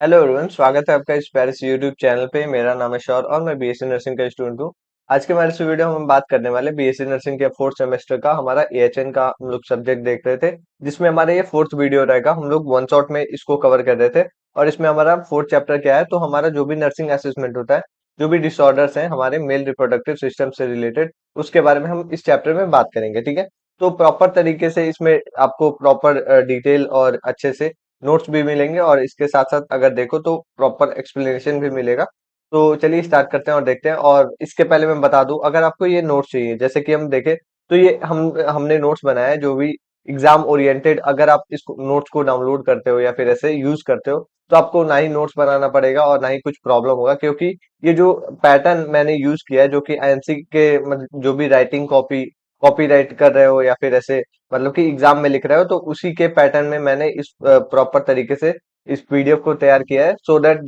Hello everyone, स्वागत है आपका इस प्यारे से यूट्यूब चैनल पे। मेरा नाम है शौर और मैं बीएससी नर्सिंग का स्टूडेंट हूँ। आज के हमारे इस वीडियो में हम बात करने वाले बीएससी नर्सिंग के फोर्थ सेमेस्टर का हमारा एएचएन का हम लोग सब्जेक्ट देख रहे थे, जिसमें हमारा ये फोर्थ वीडियो रहेगा। हम लोग वन शॉट में इसको कवर कर रहे थे और इसमें हमारा फोर्थ चैप्टर क्या है, तो हमारा जो भी नर्सिंग असेसमेंट होता है, जो भी डिसऑर्डर्स हैं हमारे मेल रिप्रोडक्टिव सिस्टम से रिलेटेड, उसके बारे में हम इस चैप्टर में बात करेंगे। ठीक है, तो प्रॉपर तरीके से इसमें आपको प्रॉपर डिटेल और अच्छे से नोट्स भी मिलेंगे और इसके साथ साथ अगर देखो तो प्रॉपर एक्सप्लेनेशन भी मिलेगा। तो चलिए स्टार्ट करते हैं और देखते हैं। और इसके पहले मैं बता दूं, अगर आपको ये नोट्स चाहिए, जैसे कि हम देखें, तो ये हमने नोट्स बनाया है जो भी एग्जाम ओरिएंटेड। अगर आप इस नोट्स को डाउनलोड करते हो या फिर ऐसे यूज करते हो, तो आपको ना ही नोट्स बनाना पड़ेगा और ना ही कुछ प्रॉब्लम होगा, क्योंकि ये जो पैटर्न मैंने यूज किया है, जो कि आईएनसी के मतलब जो भी राइटिंग कॉपी राइट कर रहे हो या फिर ऐसे मतलब कि एग्जाम में लिख रहे हो, तो उसी के पैटर्न में मैंने इस प्रॉपर तरीके से इस पीडीएफ को तैयार किया है, सो दैट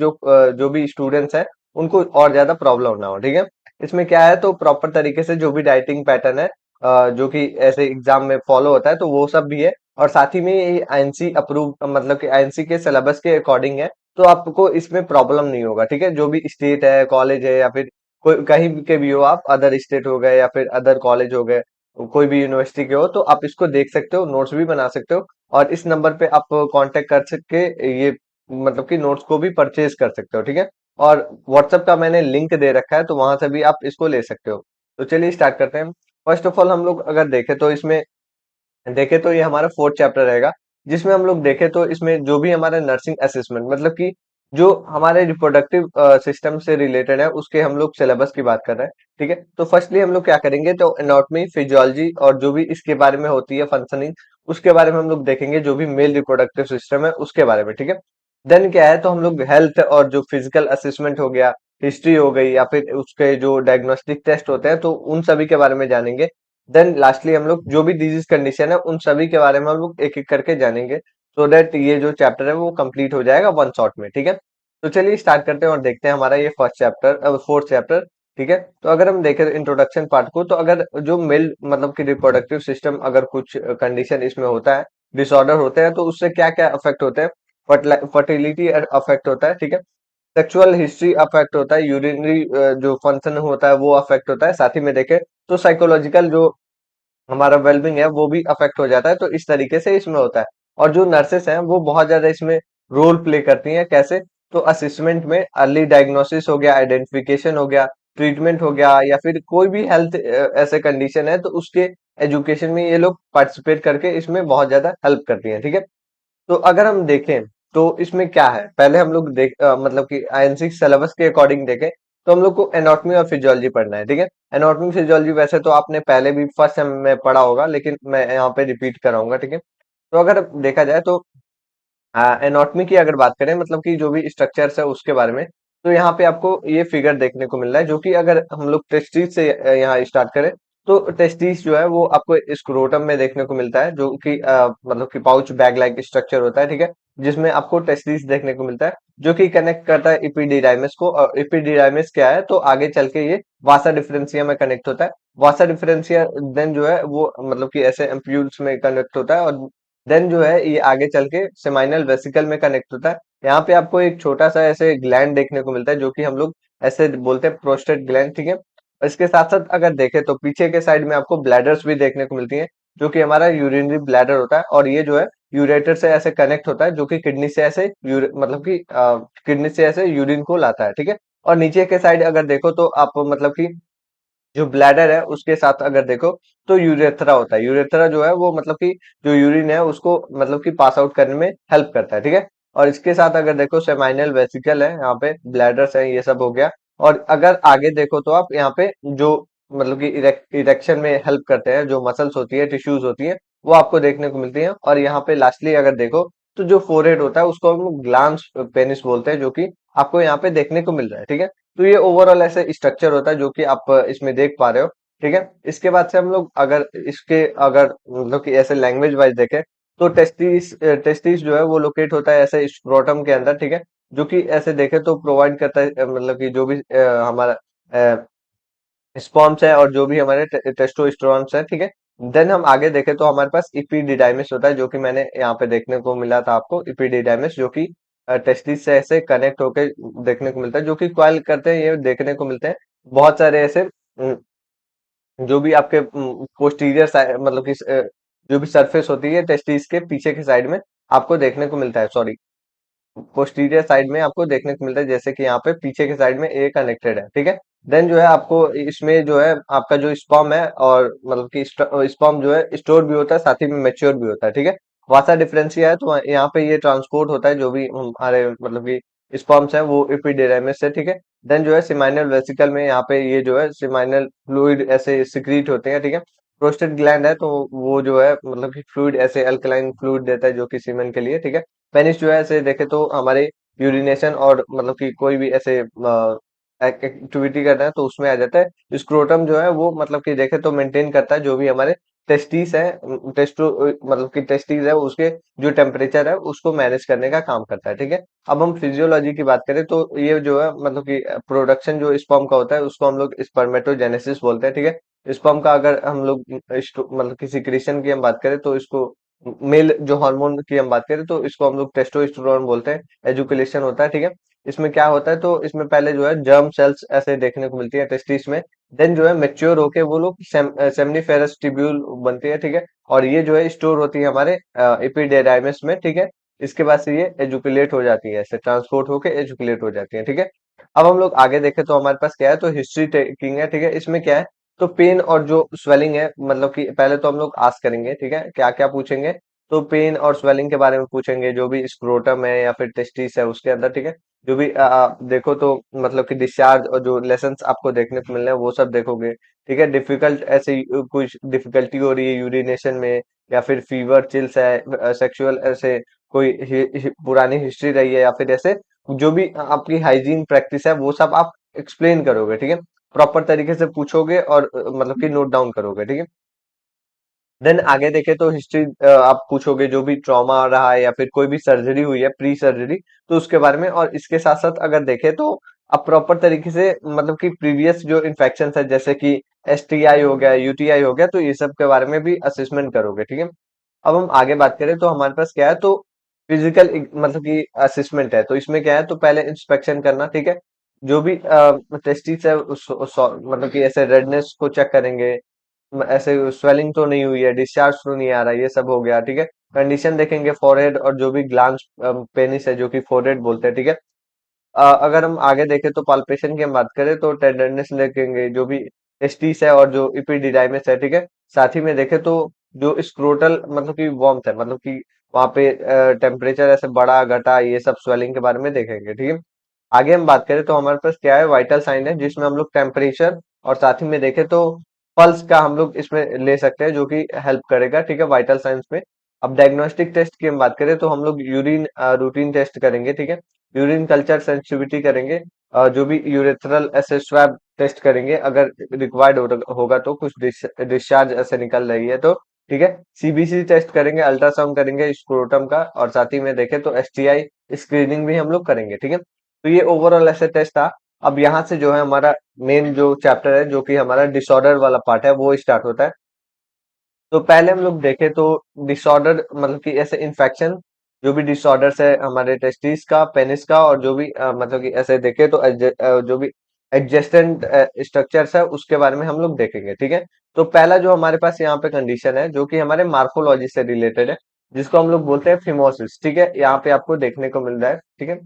जो भी स्टूडेंट्स हैं उनको और ज्यादा प्रॉब्लम ना हो। ठीक है, इसमें क्या है, तो प्रॉपर तरीके से जो भी राइटिंग पैटर्न है जो कि ऐसे एग्जाम में फॉलो होता है, तो वो सब भी है। और साथ ही में ये आईएनसी अप्रूव मतलब कि आईएनसी के सिलेबस के अकॉर्डिंग है, तो आपको इसमें प्रॉब्लम नहीं होगा। ठीक है, जो भी स्टेट है, कॉलेज है, या फिर कोई कहीं भी के भी हो, आप अदर स्टेट हो गए या फिर अदर कॉलेज हो गए, कोई भी यूनिवर्सिटी के हो, तो आप इसको देख सकते हो, नोट्स भी बना सकते हो। और इस नंबर पे आप कांटेक्ट कर सके ये मतलब कि नोट्स को भी परचेज कर सकते हो। ठीक है, और व्हाट्सएप का मैंने लिंक दे रखा है, तो वहां से भी आप इसको ले सकते हो। तो चलिए स्टार्ट करते हैं। फर्स्ट ऑफ ऑल हम लोग अगर देखें तो ये हमारा फोर्थ चैप्टर रहेगा, जिसमें हम लोग देखें तो इसमें जो भी हमारा नर्सिंग असेसमेंट मतलब कि जो हमारे रिप्रोडक्टिव सिस्टम से रिलेटेड है, उसके हम लोग सिलेबस की बात कर रहे हैं। ठीक है, तो फर्स्टली हम लोग क्या करेंगे, तो एनाटॉमी, फिजियोलॉजी और जो भी इसके बारे में होती है फंक्शनिंग, उसके बारे में हम लोग देखेंगे। जो भी मेल रिप्रोडक्टिव सिस्टम है उसके बारे में। ठीक है, देन क्या है, तो हम लोग हेल्थ और जो फिजिकल असेसमेंट हो गया, हिस्ट्री हो गई, या फिर उसके जो डायग्नोस्टिक टेस्ट होते हैं, तो उन सभी के बारे में जानेंगे। देन लास्टली हम लोग जो भी डिजीज कंडीशन है उन सभी के बारे में हम लोग एक एक करके जानेंगे, सो दैट ये जो चैप्टर है वो कंप्लीट हो जाएगा वन शॉट में। ठीक है, तो चलिए स्टार्ट करते हैं और देखते हैं हमारा ये फर्स्ट चैप्टर फोर्थ चैप्टर। ठीक है, तो अगर हम देखें इंट्रोडक्शन पार्ट को, तो अगर जो मेल मतलब कि रिप्रोडक्टिव सिस्टम अगर कुछ कंडीशन इसमें होता है, डिसऑर्डर होते हैं, तो उससे क्या क्या अफेक्ट होते हैं। फर्टिलिटी अफेक्ट होता है। ठीक है, सेक्सुअल हिस्ट्री अफेक्ट होता है, यूरिनरी जो फंक्शन होता है वो अफेक्ट होता है। साथ ही में देखें तो साइकोलॉजिकल जो हमारा वेलबींग है वो भी अफेक्ट हो जाता है। तो इस तरीके से इसमें होता है। और जो नर्सेस हैं वो बहुत ज्यादा इसमें रोल प्ले करती हैं। कैसे, तो असिस्टमेंट में अर्ली डायग्नोसिस हो गया, आइडेंटिफिकेशन हो गया, ट्रीटमेंट हो गया, या फिर कोई भी हेल्थ ऐसे कंडीशन है, तो उसके एजुकेशन में ये लोग पार्टिसिपेट करके इसमें बहुत ज्यादा हेल्प करती हैं। ठीक है, तो अगर हम देखें तो इसमें क्या है, पहले हम लोग मतलब कि आईएनसी सिलेबस के अकॉर्डिंग देखें, तो हम लोग को एनाटॉमी और फिजियोलॉजी पढ़ना है। ठीक है, एनाटॉमी फिजियोलॉजी वैसे तो आपने पहले भी फर्स्ट सेम में पढ़ा होगा, लेकिन मैं यहाँ पे रिपीट कराऊंगा। ठीक है, तो अगर देखा जाए तो एनाटॉमी की अगर बात करें, मतलब कि जो भी स्ट्रक्चर्स है उसके बारे में, तो यहाँ पे आपको ये फिगर देखने को मिल रहा है, जो कि अगर हम लोग टेस्टिस से यहाँ स्टार्ट करें, तो टेस्टिस जो है वो आपको स्क्रोटम में देखने को मिलता है, जो कि मतलब कि पाउच बैग लाइक स्ट्रक्चर होता है। ठीक है, जिसमें आपको टेस्टिस देखने को मिलता है, जो कि कनेक्ट करता है इपिडिडाइमिस को। और इपिडिडाइमिस क्या है, तो आगे चल के ये वासा डिफरेंशिया में कनेक्ट होता है। वासा डिफरेंशिया देन जो है वो मतलब कि ऐसे एम्प्यूल्स में कनेक्ट होता है, और देन जो है ये आगे चल के सेमाइनल वेसिकल में कनेक्ट होता है। यहाँ पे आपको एक छोटा सा ऐसे ग्लैंड देखने को मिलता है, जो कि हम लोग ऐसे बोलते हैं प्रोस्टेट ग्लैंड। ठीक है, इसके साथ साथ अगर देखें तो पीछे के साइड में आपको ब्लैडर्स भी देखने को मिलती हैं, जो कि हमारा यूरिनरी ब्लैडर होता है। और ये जो है यूरेटर से ऐसे कनेक्ट होता है, जो कि किडनी से ऐसे मतलब कि किडनी से ऐसे यूरिन को लाता है। ठीक है, और नीचे के साइड अगर देखो तो आप मतलब कि जो ब्लैडर है उसके साथ अगर देखो, तो यूरेथ्रा होता है। यूरेथ्रा जो है वो मतलब कि जो यूरिन है उसको मतलब कि पास आउट करने में हेल्प करता है। ठीक है, और इसके साथ अगर देखो सेमाइनल वेसिकल है, यहाँ पे ब्लैडर्स है, ये सब हो गया। और अगर आगे देखो तो आप यहाँ पे जो मतलब कि इरेक्शन में हेल्प करते हैं, जो मसल्स होती है, टिश्यूज होती है, वो आपको देखने को मिलती है। और यहाँ पे लास्टली अगर देखो, तो जो फोरहेड होता है उसको हम ग्लांस पेनिस बोलते हैं, जो कि आपको यहाँ पे देखने को मिल रहा है। ठीक है, तो ये ओवरऑल ऐसे स्ट्रक्चर होता है, जो कि आप इसमें देख पा रहे हो। ठीक है, इसके बाद से हम लोग अगर इसके अगर मतलब कि ऐसे लैंग्वेज वाइज देखें, तो टेस्टिस जो है वो लोकेट होता है ऐसे स्क्रोटम के अंदर। ठीक है, जो कि ऐसे देखें तो प्रोवाइड करता है मतलब कि जो भी हमारा स्पर्म्स है और जो भी हमारे टेस्टोस्टेरोन्स है। ठीक है, देन हम आगे देखें तो हमारे पास इपिडिडाइमिस होता है, जो कि मैंने यहाँ पे देखने को मिला था आपको, इपिडिडाइमिस, जो कि टेस्टिस से ऐसे कनेक्ट होके देखने को मिलता है, जो कि कॉइल करते हैं ये देखने को मिलते हैं बहुत सारे ऐसे जो भी आपके पोस्टीरियर मतलब कि जो भी सरफेस होती है टेस्टिस के पीछे के साइड में आपको देखने को मिलता है, सॉरी पोस्टीरियर साइड में आपको देखने को मिलता है, जैसे कि यहाँ पे पीछे के साइड में ए कनेक्टेड है, ठीक है। देन जो है आपको इसमें जो है आपका जो स्पर्म है और मतलब कि स्पर्म जो है स्टोर भी होता है, साथ ही में मेच्योर भी होता है, ठीक है। वहां सा डिफरेंस ये है, तो यहाँ पे ये ट्रांसपोर्ट होता है जो भी हमारे मतलब कि स्पर्म्स है वो एपिडेराइमिस से, ठीक है। देन जो है सिमाइनल वेसिकल में यहाँ पे ये जो है सिमाइनल फ्लूइड ऐसे सिक्रीट होते हैं, ठीक है। प्रोस्टेट ग्लैंड है तो वो जो है मतलब कि फ्लूइड ऐसे अल्कलाइन फ्लूइड देता है जो कि सीमेन के लिए, ठीक है। पेनिस जो है ऐसे देखे तो हमारे यूरिनेशन और मतलब कि कोई भी ऐसे एक्टिविटी करना है तो उसमें आ जाता है। स्क्रोटम जो है वो मतलब कि देखे तो मेंटेन करता है जो भी हमारे टेस्टिस है, टेस्टो मतलब कि टेस्टिस है उसके जो टेम्परेचर है उसको मैनेज करने का काम करता है, ठीक है। अब हम फिजियोलॉजी की बात करें तो ये जो है मतलब कि प्रोडक्शन जो स्पर्म का होता है उसको हम लोग स्पर्मेटोजेनेसिस बोलते हैं, ठीक है। स्पर्म का अगर हम लोग मतलब कि सिक्रीशन की हम बात करें तो इसको मेल जो हार्मोन की हम बात करें तो इसको हम लोग टेस्टोस्टेरोन बोलते हैं। एजुकेलेशन होता है, ठीक है। इसमें क्या होता है तो इसमें पहले जो है जर्म सेल्स ऐसे देखने को मिलती है टेस्टिस में। देन जो है मेच्योर होके वो लोग सेमनीफेरस ट्यूब्यूल बनती है, ठीक है। और ये जो है स्टोर होती है हमारे एपिडेराइमिस में, ठीक है। इसके बाद से ये एजुकुलेट हो जाती है, ऐसे ट्रांसपोर्ट होके एजुकुलेट हो जाती है, ठीक है। अब हम लोग आगे देखें तो हमारे पास क्या है, तो हिस्ट्री टेकिंग है, ठीक है। इसमें क्या है तो पेन और जो स्वेलिंग है मतलब कि पहले तो हम लोग आस्क करेंगे, ठीक है। क्या क्या पूछेंगे तो पेन और स्वेलिंग के बारे में पूछेंगे, जो भी स्क्रोटम है या फिर टेस्टिस है उसके अंदर, ठीक है। जो भी देखो तो मतलब कि डिस्चार्ज और जो लेसन्स आपको देखने को मिल रहे हैं वो सब देखोगे, ठीक है। डिफिकल्ट ऐसे कुछ डिफिकल्टी हो रही है यूरिनेशन में या फिर फीवर चिल्स है, सेक्सुअल ऐसे कोई पुरानी हिस्ट्री रही है या फिर ऐसे जो भी आपकी हाइजीन प्रैक्टिस है वो सब आप एक्सप्लेन करोगे, ठीक है। प्रॉपर तरीके से पूछोगे और मतलब कि नोट डाउन करोगे, ठीक है। देन आगे देखे तो हिस्ट्री आप पूछोगे जो भी ट्रॉमा रहा है या फिर कोई भी सर्जरी हुई है प्री सर्जरी तो उसके बारे में। और इसके साथ साथ अगर देखे तो आप प्रॉपर तरीके से मतलब कि प्रीवियस जो इन्फेक्शन है जैसे कि एसटीआई हो गया, यूटीआई हो गया, तो ये सब के बारे में भी असेसमेंट करोगे, ठीक है। अब हम आगे बात करें तो हमारे पास क्या है तो फिजिकल मतलब कि असेसमेंट है, तो इसमें क्या है तो पहले इंस्पेक्शन करना, ठीक है। जो भी टेस्टिस है मतलब कि ऐसे रेडनेस को चेक करेंगे, ऐसे स्वेलिंग तो नहीं हुई है, डिस्चार्ज तो नहीं आ रहा है, ये सब हो गया, ठीक है। कंडीशन देखेंगे फॉरहेड और जो भी ग्लांस पेनिस है जो कि फोरहेड बोलते हैं, ठीक है। अगर हम आगे देखें तो पाल्पेशन की हम बात करें तो टेंडरनेस देखेंगे जो भी टेस्टिस है और जो इपिडिडाइमिस है, ठीक है। साथ ही में देखें तो जो स्क्रोटल मतलब कि वार्मथ है, मतलब कि वहां पे टेम्परेचर ऐसे बढ़ा घटा ये सब स्वेलिंग के बारे में देखेंगे, ठीक है। आगे हम बात करें तो हमारे पास क्या है वाइटल साइन है जिसमें हम लोग टेम्परेचर और साथ ही में देखें तो पल्स का हम लोग इसमें ले सकते हैं जो कि हेल्प करेगा, ठीक है, वाइटल साइंस में। अब डायग्नोस्टिक टेस्ट की हम बात करें तो हम लोग यूरिन रूटीन टेस्ट करेंगे, ठीक है। यूरिन कल्चर सेंसिटिविटी करेंगे, जो भी यूरेथ्रल ऐसे स्वैब टेस्ट करेंगे अगर रिक्वायर्ड होगा तो कुछ डिस्चार्ज ऐसे निकल रही है तो, ठीक है। सीबीसी टेस्ट करेंगे, अल्ट्रासाउंड करेंगे स्क्रोटम का, और साथ ही में देखें तो एसटीआई स्क्रीनिंग भी हम लोग करेंगे, ठीक है। तो ये ओवरऑल ऐसे टेस्ट था। अब यहाँ से जो है हमारा मेन जो चैप्टर है जो कि हमारा डिसऑर्डर वाला पार्ट है वो स्टार्ट होता है। तो पहले हम लोग देखें तो डिसऑर्डर मतलब कि ऐसे इन्फेक्शन जो भी डिसऑर्डर्स है हमारे टेस्टिस का, पेनिस का, और जो भी मतलब कि ऐसे देखें तो जो भी एडजेस्टेंट स्ट्रक्चर्स है उसके बारे में हम लोग देखेंगे, ठीक है। तो पहला जो हमारे पास यहाँ पे कंडीशन है जो कि हमारे मार्फोलॉजी से रिलेटेड है, जिसको हम लोग बोलते हैं फिमोसिस, ठीक है। यहाँ पे आपको देखने को मिल रहा है, ठीक है।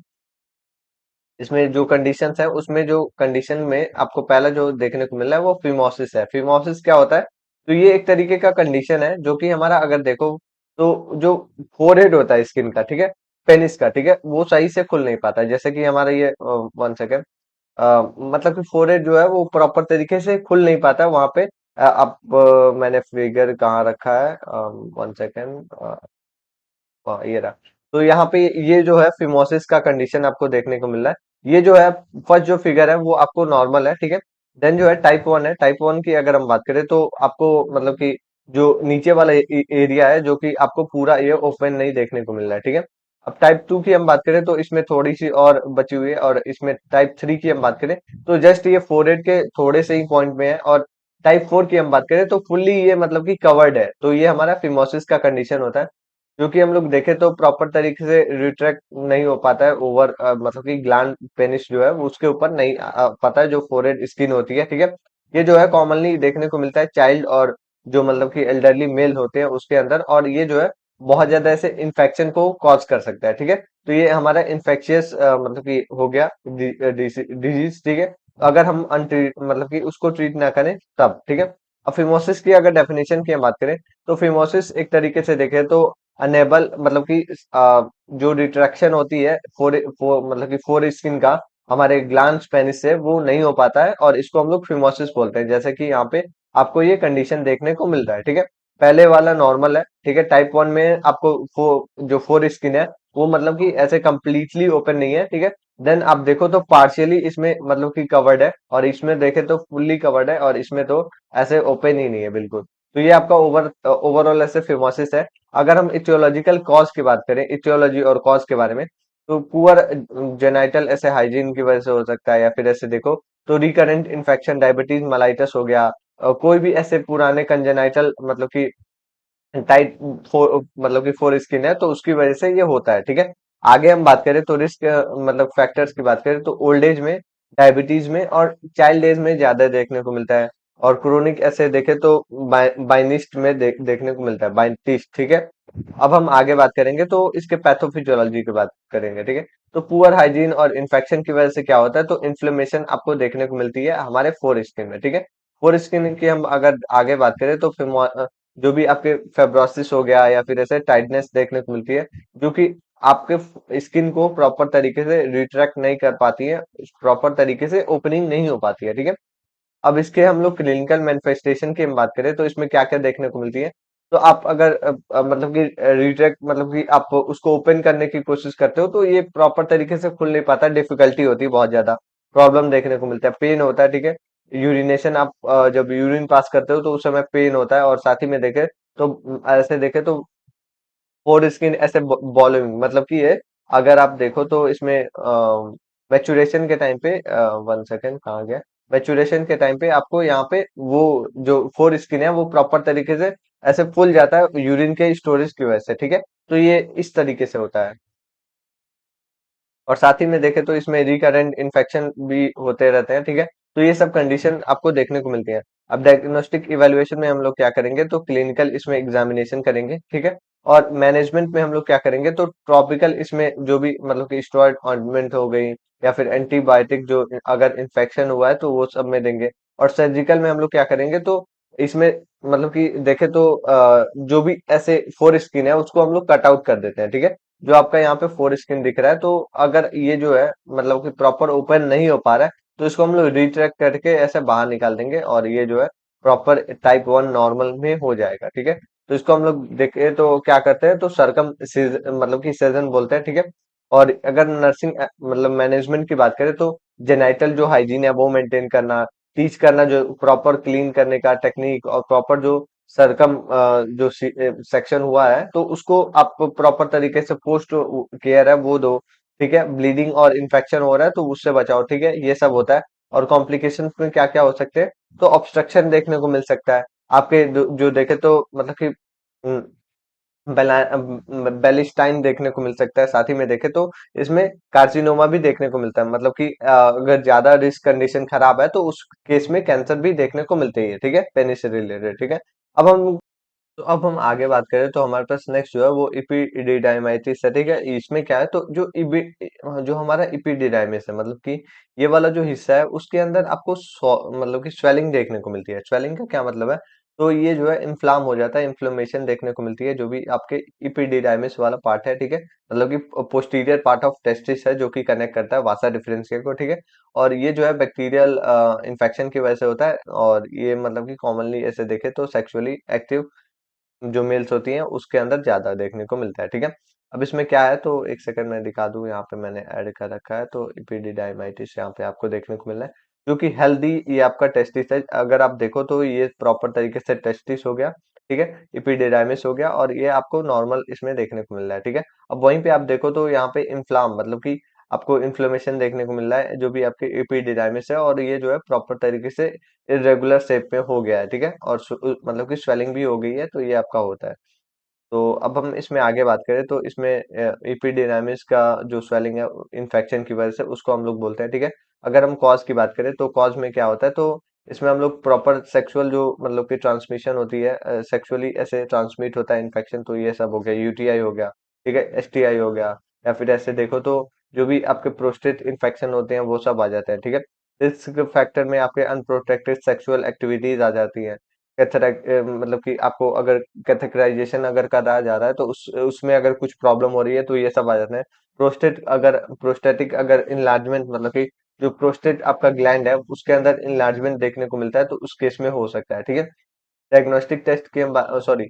इसमें जो कंडीशंस है उसमें जो कंडीशन में आपको पहला जो देखने को मिल रहा है वो फिमोसिस है। फिमोसिस क्या होता है तो ये एक तरीके का कंडीशन है जो कि हमारा अगर देखो तो जो फोरहेड होता है स्किन का, ठीक है, पेनिस का, ठीक है, वो सही से खुल नहीं पाता है। जैसे कि हमारा ये 1 सेकेंड मतलब कि फोरहेड जो है वो प्रॉपर तरीके से खुल नहीं पाता है वहां पे। मैंने फिगर कहाँ रखा है, 1 सेकेंड, ये रहा। तो यहाँ पे ये जो है फिमोसिस का कंडीशन आपको देखने को मिल रहा है। ये जो है फर्स्ट जो फिगर है वो आपको नॉर्मल है, ठीक है। देन जो है टाइप 1 है, टाइप 1 की अगर हम बात करें तो आपको मतलब कि जो नीचे वाला एरिया है जो कि आपको पूरा ये ओपन नहीं देखने को मिल रहा है, ठीक है। अब टाइप 2 की हम बात करें तो इसमें थोड़ी सी और बची हुई है, और इसमें टाइप 3 की हम बात करें तो जस्ट ये फोरहेड के थोड़े से ही पॉइंट में है, और टाइप 4 की हम बात करें तो फुल्ली ये मतलब कि कवर्ड है। तो ये हमारा फिमोसिस का कंडीशन होता है। क्योंकि हम लोग देखें तो प्रॉपर तरीके से रिट्रैक्ट नहीं हो पाता है ओवर, मतलब कि ग्लैंड पेनिस जो है वो उसके ऊपर नहीं पाता है, जो फोरहेड स्किन होती है, ठीक है। ये जो है कॉमनली देखने को मिलता है चाइल्ड और जो मतलब कि एल्डरली मेल होते हैं उसके अंदर, और ये जो है बहुत ज्यादा ऐसे इन्फेक्शन को कॉज कर सकता है, ठीक है। तो ये हमारा इन्फेक्शियस मतलब कि हो गया डिजीज, ठीक है। अगर हम अनट्रीट मतलब कि उसको ट्रीट ना करें तब, ठीक है। अब फिमोसिस की अगर डेफिनेशन की हम बात करें, तो फिमोसिस एक तरीके से देखें तो अनेबल मतलब कि जो रिट्रैक्शन होती है मतलब कि फोर स्किन का हमारे ग्लैंड्स पेनिस से, वो नहीं हो पाता है, और इसको हम लोग फिमोसिस बोलते हैं। जैसे कि यहाँ पे आपको ये कंडीशन देखने को मिल रहा है, ठीक है। पहले वाला नॉर्मल है, ठीक है। टाइप 1 में आपको जो फोर स्किन है वो मतलब कि ऐसे कंप्लीटली ओपन नहीं है, ठीक है। देन आप देखो तो पार्शियली इसमें मतलब कि कवर्ड है, और इसमें देखे तो फुल्ली कवर्ड है, और इसमें तो ऐसे ओपन ही नहीं है बिल्कुल। तो ये आपका ओवरऑल ऐसे फिमोसिस है। अगर हम इटियोलॉजिकल कॉज की बात करें, इटियोलॉजी और कॉज के बारे में, तो पुअर जेनाइटल ऐसे हाइजीन की वजह से हो सकता है, या फिर ऐसे देखो तो रिकरेंट इन्फेक्शन, डायबिटीज मेलाइटस हो गया, कोई भी ऐसे पुराने कंजेनाइटल मतलब कि टाइट फोर मतलब कि फोर स्किन है तो उसकी वजह से ये होता है, ठीक है। आगे हम बात करें तो रिस्क मतलब फैक्टर्स की बात करें, तो ओल्ड एज में, डायबिटीज में और चाइल्ड एज में ज्यादा देखने को मिलता है। और क्रोनिक ऐसे देखे तो बाइनिस्ट में देखने को मिलता है, बाइनिस्ट, ठीक है। अब हम आगे बात करेंगे तो इसके पैथोफिजियोलॉजी की बात करेंगे, ठीक है। तो पुअर हाइजीन और इन्फेक्शन की वजह से क्या होता है, तो इन्फ्लेमेशन आपको देखने को मिलती है हमारे फोर स्किन में, ठीक है। फोर स्किन की हम अगर आगे बात करें तो जो भी आपके फेब्रोसिस हो गया या फिर ऐसे टाइटनेस देखने को मिलती है, जो कि आपके स्किन को प्रॉपर तरीके से रिट्रैक्ट नहीं कर पाती है, प्रॉपर तरीके से ओपनिंग नहीं हो पाती है, ठीक है। अब इसके हम लोग क्लिनिकल मैनिफेस्टेशन की हम बात करें तो इसमें क्या क्या देखने को मिलती है। तो आप अगर मतलब कि रिट्रैक्ट मतलब कि आप उसको ओपन करने की कोशिश करते हो तो ये प्रॉपर तरीके से खुल नहीं पाता, डिफिकल्टी होती है, बहुत ज्यादा प्रॉब्लम देखने को मिलता है, पेन होता है, ठीक है। यूरिनेशन आप जब यूरिन पास करते हो तो उस समय पेन होता है, और साथ ही में देखे तो ऐसे देखे तो फोर स्किन ऐसे बॉलिंग मतलब कि ये, अगर आप देखो तो इसमें मैचुरेशन के टाइम पे, वन सेकेंड कहाँ गया, मैचुरेशन के टाइम पे आपको यहाँ पे वो जो फोर स्किन है वो प्रॉपर तरीके से ऐसे फूल जाता है यूरिन के स्टोरेज की वजह से, ठीक है। तो ये इस तरीके से होता है। और साथ ही में देखें तो इसमें रिकरेंट इन्फेक्शन भी होते रहते हैं, ठीक है। तो ये सब कंडीशन आपको देखने को मिलती है। अब डायग्नोस्टिक इवेल्युएशन में हम लोग क्या करेंगे, तो क्लिनिकल इसमें एग्जामिनेशन करेंगे, ठीक है। और मैनेजमेंट में हम लोग क्या करेंगे, तो टॉपिकल इसमें जो भी मतलब कि स्टेरॉइड ऑइंटमेंट हो गई, या फिर एंटीबायोटिक जो अगर इन्फेक्शन हुआ है तो वो सब में देंगे। और सर्जिकल में हम लोग क्या करेंगे, तो इसमें मतलब कि देखे तो जो भी ऐसे फोर स्किन है उसको हम लोग कट आउट कर देते हैं, ठीक है। जो आपका यहाँ पे फोर स्किन दिख रहा है, तो अगर ये जो है मतलब कि प्रॉपर ओपन नहीं हो पा रहा है तो इसको हम लोग रिट्रैक्ट करके ऐसे बाहर निकाल देंगे, और ये जो है प्रॉपर टाइप 1 नॉर्मल में हो जाएगा, ठीक है। तो इसको हम लोग देखे तो क्या करते हैं, तो सरकम मतलब कि सेजन बोलते हैं, ठीक है। और अगर नर्सिंग मतलब मैनेजमेंट की बात करें तो जेनाइटल जो हाइजीन है वो मेंटेन करना, टीच करना जो प्रॉपर क्लीन करने का टेक्निक, और प्रॉपर जो सरकम जो सेक्शन हुआ है तो उसको आप प्रॉपर तरीके से पोस्ट केयर है वो दो, ठीक है। ब्लीडिंग और इन्फेक्शन हो रहा है तो उससे बचाओ, ठीक है, ये सब होता है। और कॉम्प्लिकेशंस में क्या क्या हो सकते हैं, तो ऑब्स्ट्रक्शन देखने को मिल सकता है आपके जो देखे तो मतलब कि बेलिस्टाइन देखने को मिल सकता है। साथ ही में देखे तो इसमें कार्सिनोमा भी देखने को मिलता है, मतलब कि अगर ज्यादा रिस्क कंडीशन खराब है तो उस केस में कैंसर भी देखने को मिलते ही है, ठीक है, पेनिस से रिलेटेड, ठीक है। अब हम तो अब हम आगे बात करें तो हमारे पास नेक्स्ट जो है वो इपिडिडाइमाइटिस है, ठीक है। इसमें क्या है, तो जो हमारा इपिडिडाइमिस है मतलब कि ये वाला जो हिस्सा है उसके अंदर आपको मतलब कि स्वेलिंग देखने को मिलती है। स्वेलिंग का क्या मतलब है, तो ये जो है इन्फ्लाम हो जाता है, इन्फ्लेमेशन देखने को मिलती है, जो भी आपके इपिडिडाइमिस वाला पार्ट है, ठीक है। मतलब कि पोस्टीरियर पार्ट ऑफ टेस्टिस है जो कि कनेक्ट करता है वासा डिफरेंशिया को, ठीक है। और ये जो है बैक्टीरियल इन्फेक्शन की वजह से होता है, और ये मतलब कि कॉमनली ऐसे देखे तो सेक्सुअली एक्टिव जो मेल्स होती हैं उसके अंदर ज्यादा देखने को मिलता है, ठीक है। अब इसमें क्या है, तो एक सेकंड मैं दिखा दूं, यहाँ पे मैंने ऐड कर रखा है, तो इपिडिडाइमाइटिस यहाँ पे आपको देखने को मिल रहा है, जो कि हेल्दी ये आपका टेस्टिस है। अगर आप देखो तो ये प्रॉपर तरीके से टेस्टिस हो गया, ठीक है, इपिडिडाइमिस हो गया, और ये आपको नॉर्मल इसमें देखने को मिल रहा है, ठीक है। अब वहीं पे आप देखो तो यहाँ पे इन्फ्लाम मतलब कि आपको इन्फ्लेमेशन देखने को मिल रहा है, जो भी आपके इपिडिडाइमिस है, और ये जो है प्रॉपर तरीके से इरेगुलर शेप में हो गया है, ठीक है। और मतलब कि स्वेलिंग भी हो गई है, तो ये आपका होता है। तो अब हम इसमें आगे बात करें तो इसमें एपिडिडाइमिस का जो स्वेलिंग है इन्फेक्शन की वजह से उसको हम लोग बोलते हैं, ठीक है। अगर हम कॉज की बात करें तो कॉज में क्या होता है, तो इसमें हम लोग प्रॉपर सेक्सुअल जो मतलब कि ट्रांसमिशन होती है, सेक्सुअली ऐसे ट्रांसमिट होता है इन्फेक्शन, तो ये सब हो गया, यूटीआई हो गया, ठीक है, एसटीआई हो गया, या फिर ऐसे देखो तो जो भी आपके प्रोस्टेट इन्फेक्शन होते हैं वो सब आ जाते हैं, ठीक है। रिस्क फैक्टर में आपके अनप्रोटेक्टेड सेक्सुअल एक्टिविटीज आ जाती हैं। मतलब कि आपको अगर कैथेटराइजेशन अगर करा जा रहा है तो उस उसमें अगर कुछ प्रॉब्लम हो रही है तो ये सब आ जाते हैं। प्रोस्टेटिक अगर इनलार्जमेंट मतलब कि जो प्रोस्टेट आपका ग्लैंड है उसके अंदर इनलार्जमेंट देखने को मिलता है तो उस केस में हो सकता है, ठीक है। डायग्नोस्टिक टेस्ट की हम सॉरी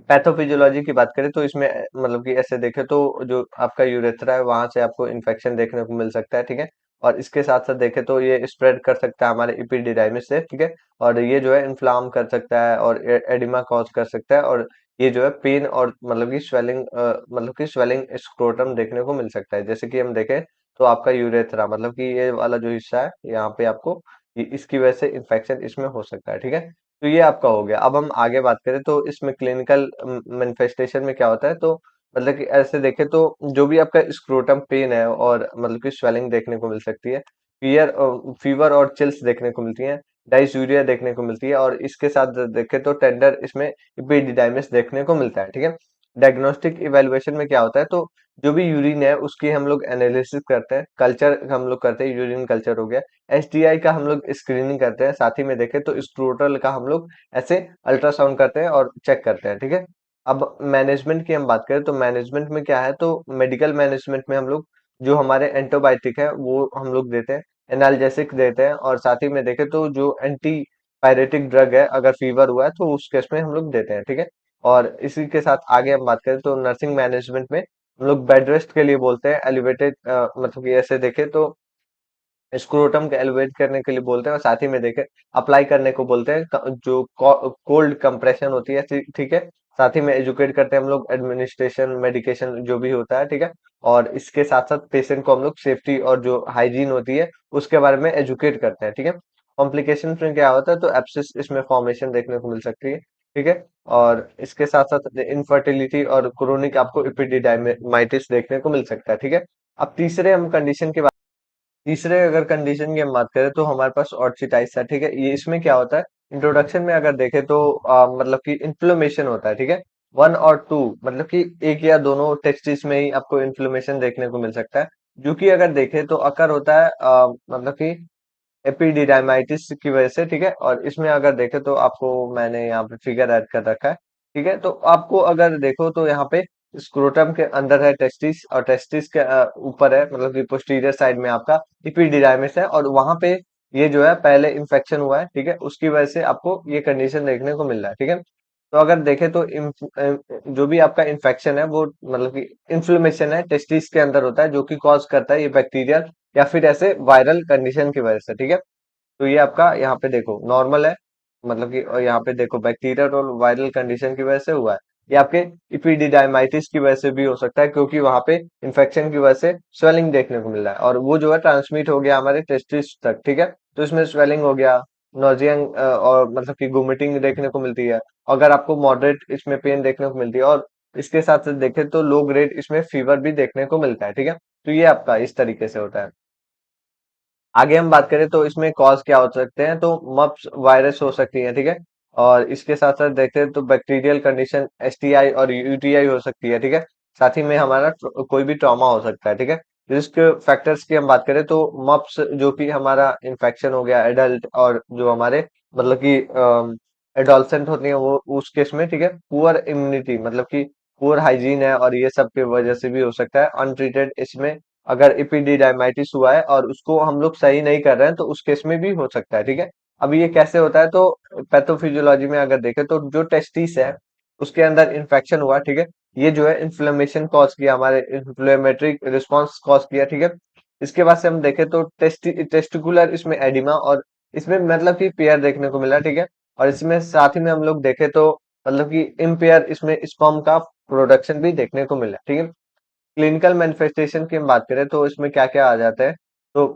पैथोफिजियोलॉजी की बात करें तो इसमें मतलब कि ऐसे देखें तो जो आपका यूरेथ्रा है वहां से आपको इन्फेक्शन देखने को मिल सकता है, ठीक है। और इसके साथ साथ देखें तो ये स्प्रेड कर सकता है हमारे एपिडिडाइमिस से, ठीक है। और ये जो है इन्फ्लाम कर सकता है और एडिमा कॉज कर सकता है, और ये जो है पेन और मतलब कि स्वेलिंग स्क्रोटम देखने को मिल सकता है। जैसे कि हम देखें तो आपका यूरेथ्रा मतलब कि ये वाला जो हिस्सा है यहाँ पे आपको इसकी वजह से इन्फेक्शन इसमें हो सकता है, ठीक है। तो ये आपका हो गया। अब हम आगे बात करें तो इसमें क्लिनिकल मैनिफेस्टेशन में क्या होता है, तो मतलब कि ऐसे देखें तो जो भी आपका स्क्रोटम पेन है और मतलब कि स्वेलिंग देखने को मिल सकती है, फीवर और चिल्स देखने को मिलती हैं, डाइसूरिया देखने को मिलती है, और इसके साथ देखें तो टेंडर इसमें एपिडिडाइमिस देखने को मिलता है, ठीक है। डायग्नोस्टिक इवेलुएशन में क्या होता है, तो जो भी यूरिन है उसकी हम लोग एनालिसिस करते हैं, कल्चर हम लोग करते हैं, यूरिन कल्चर हो गया, एसटीआई का हम लोग स्क्रीनिंग करते हैं, साथ ही में देखें तो स्क्रोटल का हम लोग ऐसे अल्ट्रासाउंड करते हैं और चेक करते हैं, ठीक है। अब मैनेजमेंट की हम बात करें तो मैनेजमेंट में क्या है, तो मेडिकल मैनेजमेंट में हम लोग जो हमारे एंटीबायोटिक है वो हम लोग देते हैं, एनाल्जेसिक देते हैं, और साथ ही में देखें तो जो एंटी पायरेटिक ड्रग है अगर फीवर हुआ है तो उस केस में हम लोग देते हैं, ठीक है। और इसी के साथ आगे हम बात करें तो नर्सिंग मैनेजमेंट में हम लोग बेड रेस्ट के लिए बोलते हैं, एलिवेटेड मतलब कि ऐसे देखें तो स्क्रोटम को एलिवेट करने के लिए बोलते हैं, और साथ ही में देखें अप्लाई करने को बोलते हैं, जो कोल्ड कंप्रेशन होती है, ठीक है। साथ ही में एजुकेट करते हैं हम लोग एडमिनिस्ट्रेशन मेडिकेशन जो भी होता है, ठीक है। और इसके साथ साथ पेशेंट को हम लोग सेफ्टी और जो हाइजीन होती है उसके बारे में एजुकेट करते हैं, ठीक है। कॉम्प्लिकेशन में क्या होता है, तो एब्सिस इसमें फॉर्मेशन देखने को मिल सकती है, ठीक है। और इसके साथ साथ इनफर्टिलिटी और क्रोनिक आपको एपिडिडाइमाइटिस देखने को मिल सकता है, ठीक है। अब तीसरे अगर कंडीशन की हम बात करें तो हमारे पास ऑर्चिटाइस है, ठीक है। ये इसमें क्या होता है, इंट्रोडक्शन में अगर देखें तो मतलब कि इन्फ्लेमेशन होता है, ठीक है। वन और टू मतलब कि एक या दोनों टेस्टिस में ही आपको इन्फ्लेमेशन देखने को मिल सकता है, जो कि अगर देखें तो अकर होता है मतलब कि एपिडिडाइमाइटिस की वजह से, ठीक है। और इसमें अगर देखें तो आपको मैंने यहाँ पे फिगर ऐड कर रखा है, ठीक है। तो आपको अगर देखो तो यहाँ पे स्क्रोटम के अंदर है टेस्टिस, और टेस्टिस के ऊपर है मतलब कि पोस्टीरियर साइड में आपका एपिडिडाइमिस है, और वहां पे ये जो है पहले इन्फेक्शन हुआ है, ठीक है, उसकी वजह से आपको ये कंडीशन देखने को मिल रहा है, ठीक है। तो अगर देखें तो जो भी आपका इन्फेक्शन है वो मतलब कि इन्फ्लेमेशन है टेस्टिस के अंदर होता है, जो कि कॉज करता है ये बैक्टीरियल या फिर ऐसे वायरल कंडीशन की वजह से, ठीक है। तो ये आपका यहाँ पे देखो नॉर्मल है, मतलब कि और यहाँ पे देखो बैक्टीरियल और वायरल कंडीशन की वजह से हुआ है। ये आपके इपिडिडाइमाइटिस की वजह से भी हो सकता है, क्योंकि वहां पे इन्फेक्शन की वजह से स्वेलिंग देखने को मिल रहा है, और वो जो है ट्रांसमिट हो गया हमारे टेस्टिस तक, ठीक है। तो इसमें स्वेलिंग हो गया, नोजिया और मतलब कि वोमिटिंग देखने को मिलती है। अगर आपको मॉडरेट इसमें पेन देखने को मिलती है, और इसके साथ साथ देखें तो लो ग्रेड इसमें फीवर भी देखने को मिलता है, ठीक है। तो ये आपका इस तरीके से होता है। आगे हम बात करें तो इसमें कॉज क्या हो सकते हैं, तो मप्स वायरस हो सकती है, ठीक है। और इसके साथ साथ देखते हैं तो बैक्टीरियल कंडीशन एसटीआई और यूटीआई हो सकती है, ठीक है। साथ ही में हमारा कोई भी ट्रॉमा हो सकता है, ठीक है। रिस्क फैक्टर्स की हम बात करें तो मप्स जो कि हमारा इन्फेक्शन हो गया एडल्ट, और जो हमारे मतलब कि एडोलसेंट होती है वो उस केस में, ठीक है। पुअर इम्यूनिटी मतलब कि पुअर हाइजीन है, और ये सब की वजह से भी हो सकता है। अनट्रीटेड इसमें अगर एपिडिडाइमाइटिस हुआ है और उसको हम लोग सही नहीं कर रहे हैं तो उस केस में भी हो सकता है, ठीक है। अब ये कैसे होता है, तो पैथोफिजियोलॉजी में अगर देखें तो जो टेस्टिस है उसके अंदर इन्फेक्शन हुआ, ठीक है। ये जो है इन्फ्लेमेशन कॉज किया, हमारे इन्फ्लेमेटरी रिस्पॉन्स कॉज किया, ठीक है। इसके बाद से हम देखें तो टेस्टिकुलर इसमें एडिमा, और इसमें मतलब कि पेयर देखने को मिला, ठीक है। और इसमें साथ ही में हम लोग देखें तो मतलब कि इम्पेयर इसमें स्पर्म का प्रोडक्शन भी देखने को मिला, ठीक है। क्लिनिकल मैनिफेस्टेशन की हम बात करें तो इसमें क्या क्या आ जाता है, तो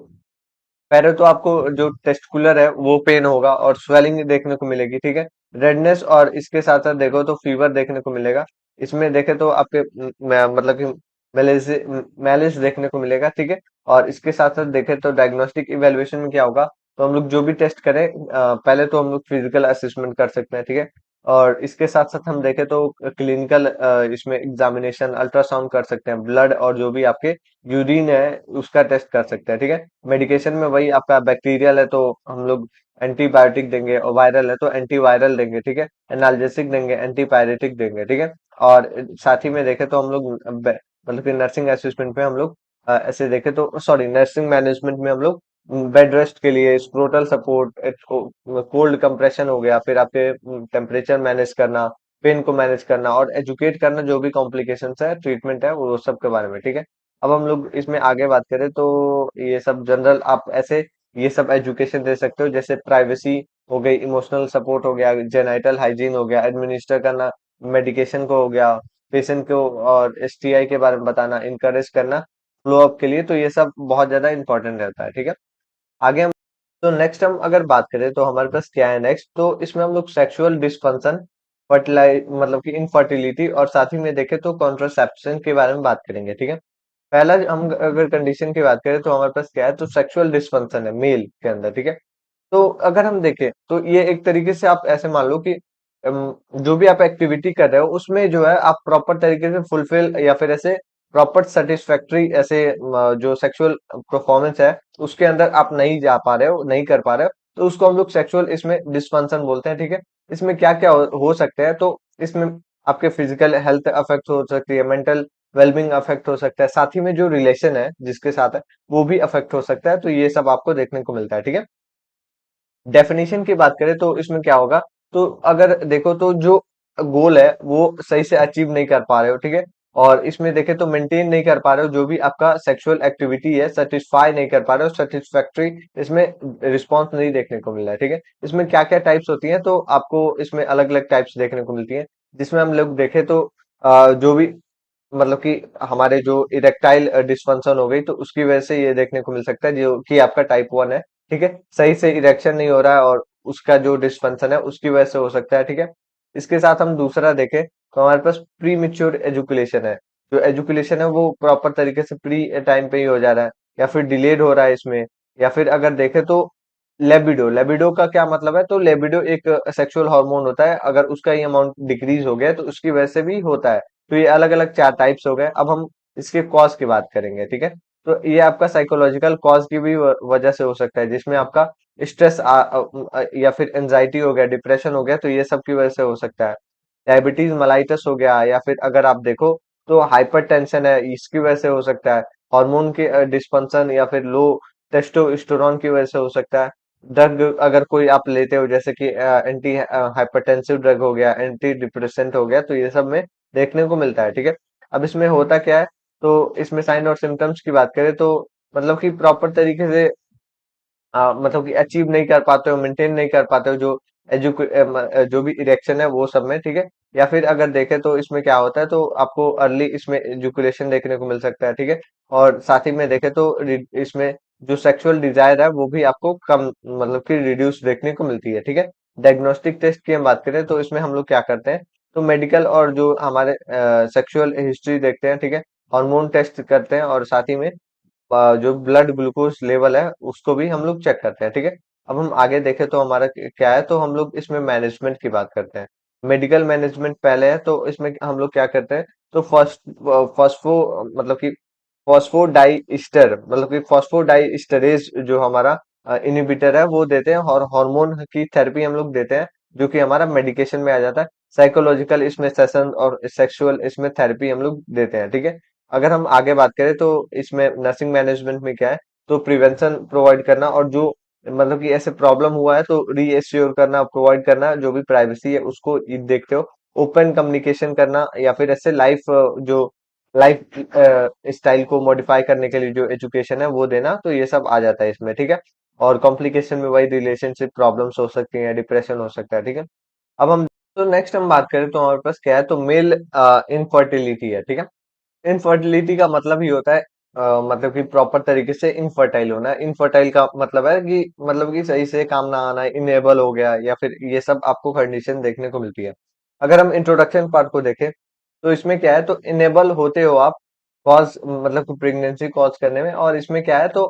पहले तो आपको जो टेस्टिकुलर है वो पेन होगा और स्वेलिंग देखने को मिलेगी, ठीक है। रेडनेस और इसके साथ साथ देखो तो फीवर देखने को मिलेगा। इसमें देखे तो आपके मतलब कि मेलिस मेलिस देखने को मिलेगा, ठीक है। और इसके साथ साथ देखे तो डायग्नोस्टिक इवेल्युएशन में क्या होगा, तो हम लोग जो भी टेस्ट करें पहले तो हम लोग फिजिकल असेसमेंट कर सकते हैं, ठीक है। और इसके साथ साथ हम देखें तो क्लिनिकल इसमें एग्जामिनेशन अल्ट्रासाउंड कर सकते हैं, ब्लड और जो भी आपके यूरिन है उसका टेस्ट कर सकते हैं, ठीक है। मेडिकेशन में वही आपका बैक्टीरियल है तो हम लोग एंटीबायोटिक देंगे, और वायरल है तो एंटीवायरल देंगे, ठीक है। एनाल्जेसिक देंगे, एंटीपायरेटिक देंगे, ठीक है। और साथ ही में देखें तो हम लोग मतलब कि नर्सिंग असिस्टेंट में हम लोग ऐसे देखें तो सॉरी नर्सिंग मैनेजमेंट में हम लोग बेड रेस्ट के लिए स्क्रोटल सपोर्ट, कोल्ड कंप्रेशन हो गया, फिर आपके टेम्परेचर मैनेज करना, पेन को मैनेज करना और एजुकेट करना, जो भी कॉम्प्लिकेशंस है ट्रीटमेंट है वो सब के बारे में, ठीक है। अब हम लोग इसमें आगे बात करें तो ये सब जनरल आप ऐसे ये सब एजुकेशन दे सकते हो, जैसे प्राइवेसी हो गई, इमोशनल सपोर्ट हो गया, जेनाइटल हाइजीन हो गया, एडमिनिस्टर करना मेडिकेशन को हो गया, पेशेंट को और एसटीआई के बारे में बताना, इनकरेज करना फ्लो अप के लिए, तो ये सब बहुत ज्यादा इंपॉर्टेंट रहता है, ठीक है। आगे हम तो नेक्स्ट हम अगर बात करें तो हमारे पास क्या है नेक्स्ट, तो इसमें हम लोग सेक्सुअल डिस्फंक्शन, फर्टिलाइज मतलब कि इनफर्टिलिटी और साथ ही में देखें तो कॉन्ट्रासेप्शन के बारे में बात करेंगे, ठीक है। पहला हम अगर कंडीशन की बात करें तो हमारे पास क्या है, तो सेक्सुअल डिस्फंक्शन है मेल के अंदर, ठीक है। तो अगर हम देखें तो ये एक तरीके से आप ऐसे मान लो कि जो भी आप एक्टिविटी कर रहे हो उसमें जो है आप प्रॉपर तरीके से फुलफिल या फिर ऐसे प्रॉपर सेटिस्फैक्ट्री ऐसे जो सेक्सुअल परफॉर्मेंस है उसके अंदर आप नहीं जा पा रहे हो, नहीं कर पा रहे हो, तो उसको हम लोग सेक्सुअल इसमें डिस्फंक्शन बोलते हैं, ठीक है। इसमें क्या क्या हो सकते हैं, तो इसमें आपके फिजिकल हेल्थ अफेक्ट हो सकती है, मेंटल वेलबींग अफेक्ट हो सकता है, साथ ही में जो रिलेशन है जिसके साथ है वो भी अफेक्ट हो सकता है, तो ये सब आपको देखने को मिलता है, ठीक है। डेफिनेशन की बात करें तो इसमें क्या होगा, तो अगर देखो तो जो गोल है वो सही से अचीव नहीं कर पा रहे हो, ठीक है। और इसमें देखे तो मेंटेन नहीं कर पा रहे हो, जो भी आपका सेक्सुअल एक्टिविटी है सेटिस्फाई नहीं कर पा रहे हो, सेटिस्फैक्ट्री इसमें रिस्पॉन्स नहीं देखने को मिल रहा है, ठीक है। इसमें क्या क्या टाइप्स होती हैं, तो आपको इसमें अलग अलग टाइप्स देखने को मिलती हैं, जिसमें हम लोग देखें तो जो भी मतलब कि हमारे जो इरेक्टाइल डिस्फंक्शन हो गई तो उसकी वजह से ये देखने को मिल सकता है, जो कि आपका टाइप 1 है, ठीक है। सही से इरेक्शन नहीं हो रहा है और उसका जो डिस्फंक्शन है उसकी वजह से हो सकता है, ठीक है। इसके साथ हम दूसरा देखें तो हमारे पास प्री मेच्योर एजुकुलेशन है। जो एजुकुलेशन है वो प्रॉपर तरीके से प्री टाइम पे ही हो जा रहा है या फिर डिलेड हो रहा है इसमें, या फिर अगर देखें तो लेबिडो, लेबिडो का क्या मतलब है, तो लेबिडो एक सेक्सुअल हार्मोन होता है, अगर उसका ये अमाउंट डिक्रीज हो गया तो उसकी वजह से भी होता है। तो ये अलग अलग 4 टाइप्स हो गए। अब हम इसके कॉज की बात करेंगे, ठीक है। तो ये आपका साइकोलॉजिकल कॉज की भी वजह से हो सकता है, जिसमें आपका स्ट्रेस या फिर एंजाइटी हो गया, डिप्रेशन हो गया, तो ये सब की वजह से हो सकता है। डायबिटीज मलाइटस हो गया, या फिर अगर आप देखो तो हाइपरटेंशन है, इसकी वजह से हो सकता है। हार्मोन के डिस्फंक्शन या फिर लो टेस्टोस्टेरोन की वजह से हो सकता है। ड्रग अगर कोई आप लेते हो, जैसे कि एंटी हाइपरटेंसिव ड्रग हो गया, एंटी डिप्रेसेंट हो गया, तो ये सब में देखने को मिलता है, ठीक है। अब इसमें होता क्या है, तो इसमें साइन और सिम्टम्स की बात करें तो मतलब कि प्रॉपर तरीके से मतलब कि अचीव नहीं कर पाते हो, मेंटेन नहीं कर पाते हो जो जो भी इरेक्शन है वो सब में, ठीक है। या फिर अगर देखें तो इसमें क्या होता है, तो आपको अर्ली इसमें एजुकुलेशन देखने को मिल सकता है, ठीक है। और साथ ही में देखें तो इसमें जो सेक्सुअल डिजायर है वो भी आपको कम मतलब कि रिड्यूस देखने को मिलती है, ठीक है। डायग्नोस्टिक टेस्ट की हम बात करें तो इसमें हम लोग क्या करते हैं, तो मेडिकल और जो हमारे सेक्सुअल हिस्ट्री देखते हैं, ठीक है। हार्मोन टेस्ट करते हैं और साथ ही में जो ब्लड ग्लूकोज लेवल है उसको भी हम लोग चेक करते हैं, ठीक है। अब हम आगे देखें तो हमारा क्या है, तो हम लोग इसमें मैनेजमेंट की बात करते हैं। मेडिकल मैनेजमेंट पहले है, तो इसमें हम लोग क्या करते हैं, तो फॉस्फो मतलब कि फॉस्फोडाइस्टर मतलब कि फॉस्फोडाइस्टरेज जो हमारा इनहिबिटर है वो देते हैं, और हार्मोन की थेरेपी हम लोग देते हैं, जो कि हमारा मेडिकेशन में आ जाता है। साइकोलॉजिकल इसमें सेशन और सेक्सुअल इसमें थेरेपी हम लोग देते हैं, ठीक है। अगर हम आगे बात करें तो इसमें नर्सिंग मैनेजमेंट में क्या है, तो प्रिवेंशन प्रोवाइड करना, और जो मतलब कि ऐसे प्रॉब्लम हुआ है तो रीएश्योर करना, प्रोवाइड करना, जो भी प्राइवेसी है उसको ये देखते हो, ओपन कम्युनिकेशन करना, या फिर ऐसे लाइफ जो लाइफ स्टाइल को मॉडिफाई करने के लिए जो एजुकेशन है वो देना, तो ये सब आ जाता है इसमें, ठीक है। और कॉम्प्लिकेशन में वही रिलेशनशिप प्रॉब्लम्स हो सकती हैं, डिप्रेशन हो सकता है, ठीक है। अब हम तो नेक्स्ट हम बात करें तो हमारे पास क्या है, तो मेल इनफर्टिलिटी है, ठीक है। इनफर्टिलिटी का मतलब ही होता है मतलब कि प्रॉपर तरीके से इनफर्टाइल होना है। इनफर्टाइल का मतलब है कि सही से काम ना आना, इनेबल हो गया, या फिर ये सब आपको कंडीशन देखने को मिलती है। अगर हम इंट्रोडक्शन पार्ट को देखें तो इसमें क्या है, तो इनेबल होते हो आप कॉज कि प्रेगनेंसी कॉज करने में। और इसमें क्या है, तो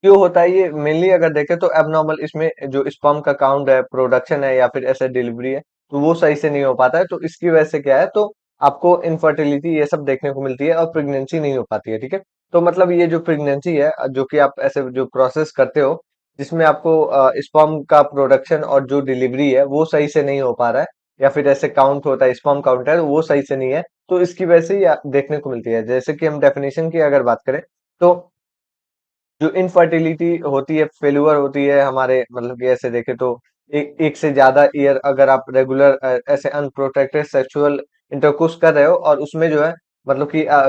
क्यों होता है ये मेनली अगर देखें तो एबनॉर्मल इसमें जो स्पर्म का काउंट है, प्रोडक्शन है, या फिर ऐसे डिलीवरी है, तो वो सही से नहीं हो पाता है। तो इसकी वजह से क्या है, तो आपको इनफर्टिलिटी ये सब देखने को मिलती है और प्रेगनेंसी नहीं हो पाती है। ठीक है, तो मतलब ये जो प्रेगनेंसी है, जो कि आप ऐसे जो प्रोसेस करते हो जिसमें आपको स्पर्म का प्रोडक्शन और जो डिलीवरी है वो सही से नहीं हो पा रहा है, या फिर ऐसे काउंट होता है, स्पर्म काउंट है वो सही से नहीं है, तो इसकी वजह से ये देखने को मिलती है। जैसे कि हम डेफिनेशन की अगर बात करें तो जो इनफर्टिलिटी होती है, फेल्यूर होती है हमारे, कि ऐसे देखें तो एक से ज्यादा ईयर अगर आप रेगुलर ऐसे अनप्रोटेक्टेड सेक्सुअल इंटरकोर्स कर रहे हो और उसमें जो है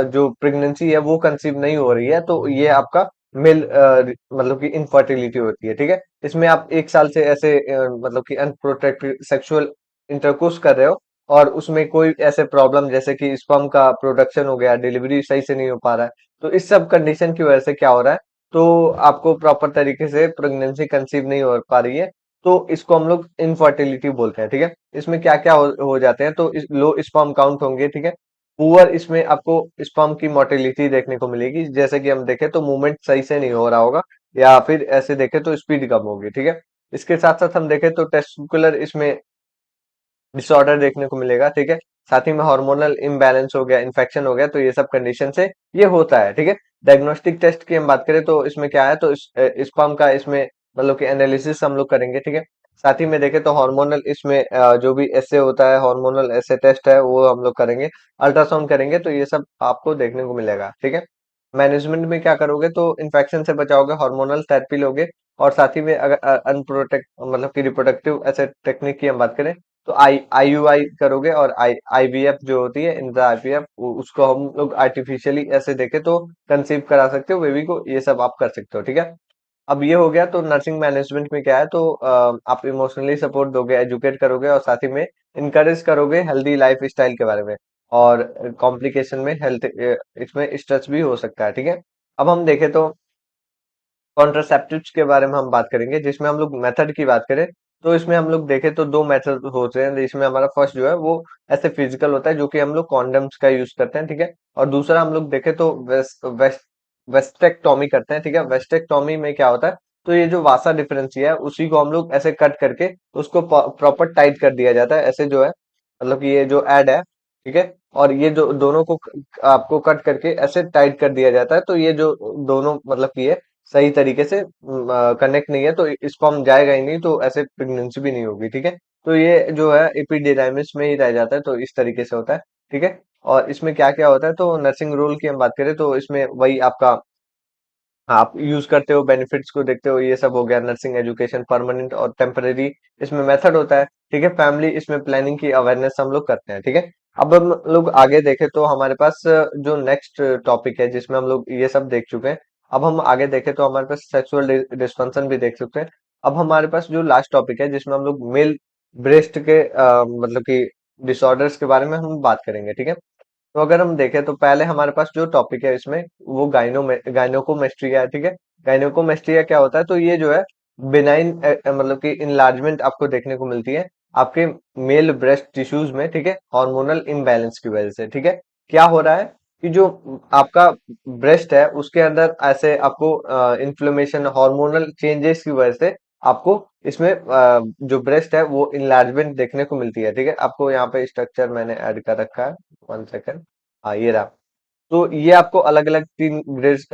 जो प्रेगनेंसी है वो कंसीव नहीं हो रही है, तो ये आपका मेल कि इनफर्टिलिटी होती है। ठीक है, इसमें आप एक साल से ऐसे कि अनप्रोटेक्टेड सेक्सुअल इंटरकोर्स कर रहे हो और उसमें कोई ऐसे प्रॉब्लम जैसे कि स्पर्म का प्रोडक्शन हो गया, डिलीवरी सही से नहीं हो पा रहा है, तो इस सब कंडीशन की वजह से क्या हो रहा है, तो आपको प्रॉपर तरीके से प्रेगनेंसी कंसीव नहीं हो पा रही है, तो इसको हम लोग इनफर्टिलिटी बोलते हैं। ठीक है, इसमें क्या क्या हो जाते हैं, तो लो स्पर्म काउंट होंगे। ठीक है, पुअर इसमें आपको स्पर्म की मोटिलिटी देखने को मिलेगी, जैसे कि हम देखें तो मूवमेंट सही से नहीं हो रहा होगा, या फिर ऐसे देखें तो स्पीड कम होगी। ठीक है, इसके साथ साथ हम देखें तो टेस्टिकुलर इसमें डिसऑर्डर देखने को मिलेगा। ठीक है, साथ ही में हार्मोनल इम्बैलेंस हो गया, इन्फेक्शन हो गया, तो ये सब कंडीशन से ये होता है। ठीक है, डायग्नोस्टिक टेस्ट की हम बात करें तो इसमें क्या है, तो स्पर्म का इसमें कि एनालिसिस हम लोग करेंगे। ठीक है, साथ ही में देखें तो हार्मोनल इसमें जो भी ऐसे होता है, हार्मोनल ऐसे टेस्ट है वो हम लोग करेंगे, अल्ट्रासाउंड करेंगे, तो ये सब आपको देखने को मिलेगा। ठीक है, मैनेजमेंट में क्या करोगे, तो इन्फेक्शन से बचाओगे, हार्मोनल थेरेपी लोगे, और साथ ही में अगर अनप्रोटेक्ट कि रिप्रोडक्टिव ऐसे टेक्निक की हम बात करें तो आईयूआई करोगे, और आईवीएफ जो होती है, इंट्रा आईवीएफ, उसको हम लोग आर्टिफिशियली ऐसे देखे तो कंसीव करा सकते हो बेबी को, ये सब आप कर सकते हो। ठीक है, अब ये हो गया, तो नर्सिंग मैनेजमेंट में क्या है, तो आप इमोशनली सपोर्ट दोगे, एजुकेट करोगे, और साथ ही में इनकरेज करोगे हेल्दी लाइफ स्टाइल के बारे में। और कॉम्प्लिकेशन में हेल्थ इसमें स्ट्रेस भी हो सकता है। ठीक है, अब हम देखें तो कॉन्ट्रासेप्टिव्स के बारे में हम बात करेंगे, जिसमें हम लोग मेथड की बात करें तो इसमें हम लोग देखें तो दो मेथड होते हैं, जिसमें हमारा फर्स्ट जो है वो ऐसे फिजिकल होता है, जो कि हम लोग कॉन्डम्स का यूज करते हैं। ठीक है, और दूसरा हम लोग देखें तो वेस्टेक्टॉमी करते हैं। ठीक है, वेस्टेक्टॉमी में क्या होता है, तो ये जो वासा डिफरेंशिया है उसी को हम लोग ऐसे कट करके उसको प्रॉपर टाइट कर दिया जाता है, ऐसे जो है, कि ये जो एड है। ठीक है, और ये जो दोनों को आपको कट करके ऐसे टाइट कर दिया जाता है, तो ये जो दोनों कि ये सही तरीके से कनेक्ट नहीं है, तो स्पर्म जाएगा ही नहीं, तो ऐसे प्रेगनेंसी भी नहीं होगी। ठीक है, तो ये जो है एपिडिडाइमिस में ही रह जाता है, तो इस तरीके से होता है। ठीक है, और इसमें क्या क्या होता है, तो नर्सिंग रोल की हम बात करें तो इसमें वही आपका आप यूज करते हो, बेनिफिट्स को देखते हो, ये सब हो गया नर्सिंग एजुकेशन, परमानेंट और टेम्पररी इसमें मेथड होता है। ठीक है, फैमिली इसमें प्लानिंग की अवेयरनेस हम लोग करते हैं। ठीक है, अब हम लोग आगे देखें तो हमारे पास जो नेक्स्ट टॉपिक है जिसमें हम लोग ये सब देख चुके हैं, अब हम आगे देखें तो हमारे पास सेक्सुअल डिस्फंक्शन भी देख सकते हैं। अब हमारे पास जो लास्ट टॉपिक है जिसमें हम लोग मेल ब्रेस्ट के कि डिसऑर्डर्स के बारे में हम बात करेंगे। ठीक है, तो अगर हम देखें तो पहले हमारे पास जो टॉपिक है इसमें वो गायनोकोमेस्ट्रिया है। ठीक है, गायनोकोमेस्ट्रिया क्या होता है, तो ये जो है बिनाइन कि इनलार्जमेंट आपको देखने को मिलती है आपके मेल ब्रेस्ट टिश्यूज में। ठीक है, हार्मोनल इम्बैलेंस की वजह से। ठीक है, क्या हो रहा है कि जो आपका ब्रेस्ट है उसके अंदर ऐसे आपको इन्फ्लेमेशन, हार्मोनल चेंजेस की वजह से आपको इसमें जो ब्रेस्ट है वो इनलार्जमेंट देखने को मिलती है। ठीक है, आपको यहाँ पे स्ट्रक्चर मैंने ऐड कर रखा है, 1 सेकंड। हाँ, ये रहा। तो ये आपको अलग अलग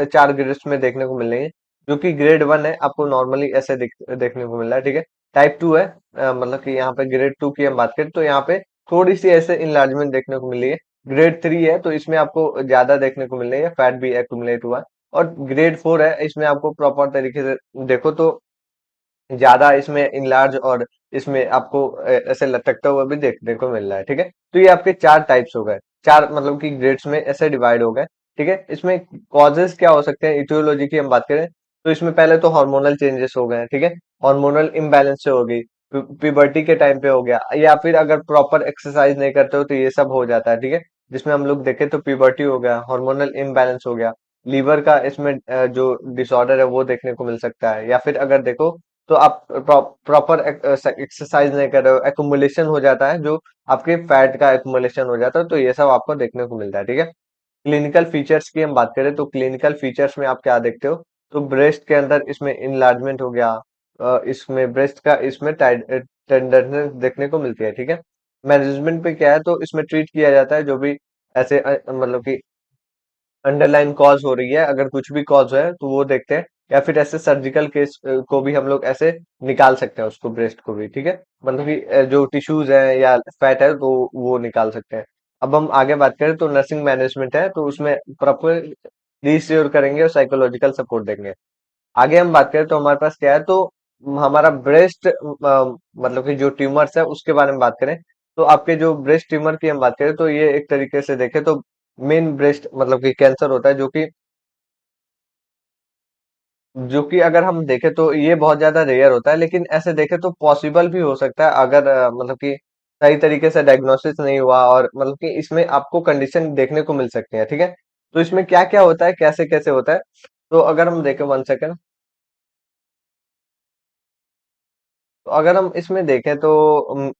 4 ग्रेड्स में देखने को मिलेंगे, जो कि ग्रेड 1 है आपको नॉर्मली ऐसे देखने को मिल रहा है। ठीक है, टाइप 2 है, कि यहाँ पे ग्रेड 2 की हम बात करें तो यहाँ पे थोड़ी सी ऐसे इनलार्जमेंट देखने को मिली है। ग्रेड 3 है तो इसमें आपको ज्यादा देखने को मिल रही है, फैट भी एक्यूमुलेट हुआ है। और ग्रेड 4 है, इसमें आपको प्रॉपर तरीके से देखो तो ज्यादा इसमें इनलार्ज, और इसमें आपको ऐसे लटकता हुआ भी देखने को मिल रहा है। ठीक है, तो ये आपके 4 टाइप्स हो गए, चार कि ग्रेड्स में ऐसे डिवाइड हो गए। ठीक है, इसमें कॉजेस क्या हो सकते हैं, इटियोलॉजी की हम बात करें तो इसमें पहले तो हार्मोनल चेंजेस हो गए। ठीक है, हार्मोनल इम्बैलेंस से हो गई, प्यूबर्टी के टाइम पे हो गया, या फिर अगर प्रॉपर एक्सरसाइज नहीं करते हो तो ये सब हो जाता है। ठीक है, जिसमें हम लोग देखें तो प्यूबर्टी हो गया, हार्मोनल इम्बैलेंस हो गया, लीवर का इसमें जो डिसऑर्डर है वो देखने को मिल सकता है। या फिर अगर देखो तो आप प्रॉपर एक्सरसाइज नहीं कर रहे हो, एक्युमुलेशन हो जाता है, जो आपके फैट का एक्युमुलेशन हो जाता है, तो ये सब आपको देखने को मिलता है। ठीक है। क्लिनिकल फीचर्स की हम बात करें तो क्लिनिकल फीचर्स में आप क्या देखते हो, तो ब्रेस्ट के अंदर इसमें इनलार्जमेंट हो गया, इसमें ब्रेस्ट का इसमें टेंडरनेस देखने को मिलती है। ठीक है। मैनेजमेंट पे क्या है, तो इसमें ट्रीट किया जाता है जो भी ऐसे मतलब कि अंडरलाइन कॉज हो रही है, अगर कुछ भी कॉज है तो वो देखते हैं। या फिर ऐसे सर्जिकल केस को भी हम लोग ऐसे निकाल सकते हैं, उसको ब्रेस्ट को भी। ठीक है। मतलब कि जो टिश्यूज है या फैट है तो वो निकाल सकते हैं। अब हम आगे बात करें तो नर्सिंग मैनेजमेंट है, तो उसमें प्रॉपर रीश्योर करेंगे और साइकोलॉजिकल सपोर्ट देंगे। आगे हम बात करें तो हमारे पास क्या है, तो हमारा ब्रेस्ट मतलब कि जो ट्यूमर्स है उसके बारे में बात करें, तो आपके जो ब्रेस्ट ट्यूमर की हम बात करें तो ये एक तरीके से देखें तो मेन ब्रेस्ट मतलब कि कैंसर होता है, जो कि अगर हम देखें तो ये बहुत ज्यादा रेयर होता है, लेकिन ऐसे देखें तो पॉसिबल भी हो सकता है अगर मतलब कि सही तरीके से डायग्नोसिस नहीं हुआ, और मतलब कि इसमें आपको कंडीशन देखने को मिल सकती है। ठीक है। तो इसमें क्या क्या होता है, कैसे कैसे होता है, तो अगर हम देखें 1 सेकंड, तो अगर हम इसमें देखें तो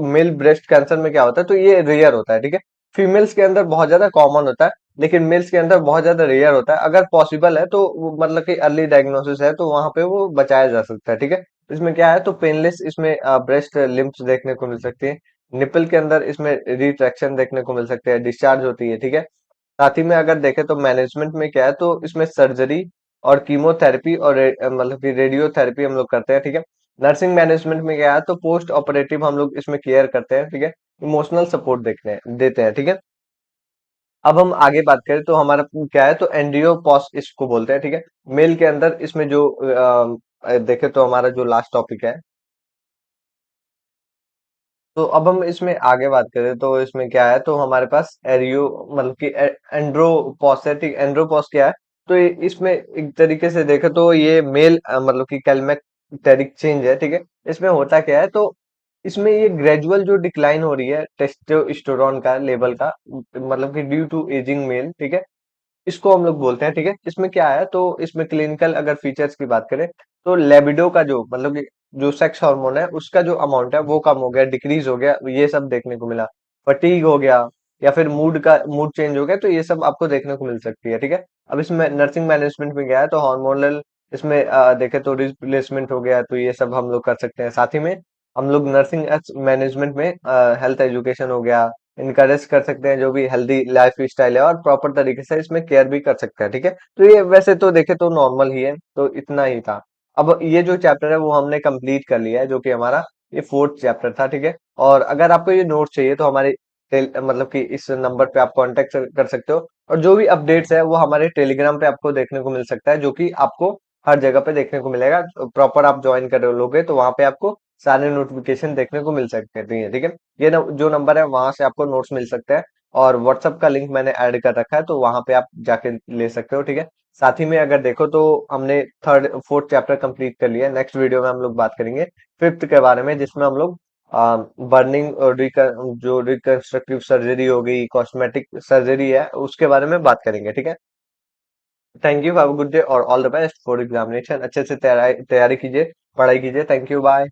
मेल ब्रेस्ट कैंसर में क्या होता है, तो ये रेयर होता है। ठीक है। फीमेल्स के अंदर बहुत ज्यादा कॉमन होता है, लेकिन मेल्स के अंदर बहुत ज्यादा रेयर होता है। अगर पॉसिबल है तो मतलब कि अर्ली डायग्नोसिस है तो वहां पे वो बचाया जा सकता है। ठीक है। इसमें क्या है, तो पेनलेस इसमें ब्रेस्ट लिम्फ्स देखने को मिल सकती है। निपल के अंदर इसमें रिट्रैक्शन देखने को मिल सकते हैं, डिस्चार्ज होती है। ठीक है। साथ ही में अगर देखें तो मैनेजमेंट में क्या है, तो इसमें सर्जरी और कीमोथेरेपी और मतलब कि रेडियोथेरेपी हम लोग करते हैं। ठीक है। नर्सिंग मैनेजमेंट में क्या है, तो पोस्ट ऑपरेटिव हम लोग इसमें केयर करते हैं। ठीक है। इमोशनल सपोर्ट देखते हैं देते हैं। ठीक है। अब हम आगे बात करें तो हमारा क्या है, तो एंड्रियोपॉस इसको बोलते हैं। ठीक है। मेल के अंदर इसमें जो देखे तो हमारा जो लास्ट टॉपिक है, तो अब हम इसमें आगे बात करें तो इसमें क्या है, तो हमारे पास एरियो मतलब कि एंड्रोपॉस है। ठीक, एंड्रोपॉस क्या है, तो इसमें एक तरीके से देखे तो ये मेल मतलब कि कैलमेटेरिक चेंज है। ठीक है। इसमें होता क्या है, तो इसमें ये ग्रेजुअल जो डिक्लाइन हो रही है टेस्टोस्टेरोन का लेवल का, मतलब कि ड्यू टू एजिंग मेल। ठीक है। इसको हम लोग बोलते हैं। ठीक है। इसमें क्या है, तो इसमें क्लिनिकल अगर फीचर्स की बात करें तो लेबिडो का जो मतलब कि जो सेक्स हार्मोन है उसका जो अमाउंट है वो कम हो गया, डिक्रीज हो गया, ये सब देखने को मिला। फटीग हो गया, या फिर मूड चेंज हो गया, तो ये सब आपको देखने को मिल सकती है। ठीक है। अब इसमें नर्सिंग मैनेजमेंट में गया है तो हार्मोनल इसमें देखे तो रिप्लेसमेंट हो गया, तो ये सब हम लोग कर सकते हैं। साथ ही में हम लोग नर्सिंग मैनेजमेंट में हेल्थ एजुकेशन हो गया, इनकरेज कर सकते हैं जो भी हेल्दी लाइफ स्टाइल है, और प्रॉपर तरीके से इसमें केयर भी कर सकते हैं। ठीक है। तो ये वैसे तो देखे तो नॉर्मल ही है, तो इतना ही था। अब ये जो चैप्टर है वो हमने कंप्लीट कर लिया है, जो कि हमारा ये फोर्थ चैप्टर था। ठीक है। और अगर आपको ये नोट चाहिए तो हमारे मतलब कि इस नंबर पे आप कांटेक्ट कर सकते हो, और जो भी अपडेट्स है वो हमारे टेलीग्राम पे आपको देखने को मिल सकता है, जो कि आपको हर जगह पे देखने को मिलेगा। प्रॉपर आप ज्वाइन कर लोगे तो वहां पे आपको सारे नोटिफिकेशन देखने को मिल सकते हैं। ठीक है। ये जो नंबर है वहां से आपको नोट्स मिल सकते हैं, और व्हाट्सएप का लिंक मैंने ऐड कर रखा है, तो वहां पे आप जाके ले सकते हो। ठीक है। साथ ही में अगर देखो तो हमने थर्ड फोर्थ चैप्टर कंप्लीट कर लिया है। नेक्स्ट वीडियो में हम लोग बात करेंगे फिफ्थ के बारे में, जिसमें हम लोग बर्निंग और जो रिकंस्ट्रक्टिव सर्जरी हो गई, कॉस्मेटिक सर्जरी है, उसके बारे में बात करेंगे। ठीक है। Thank you, have a good day और all the best for examination. अच्छे से तैयारी तैयारी कीजिए, पढ़ाई कीजिए। Thank you, bye.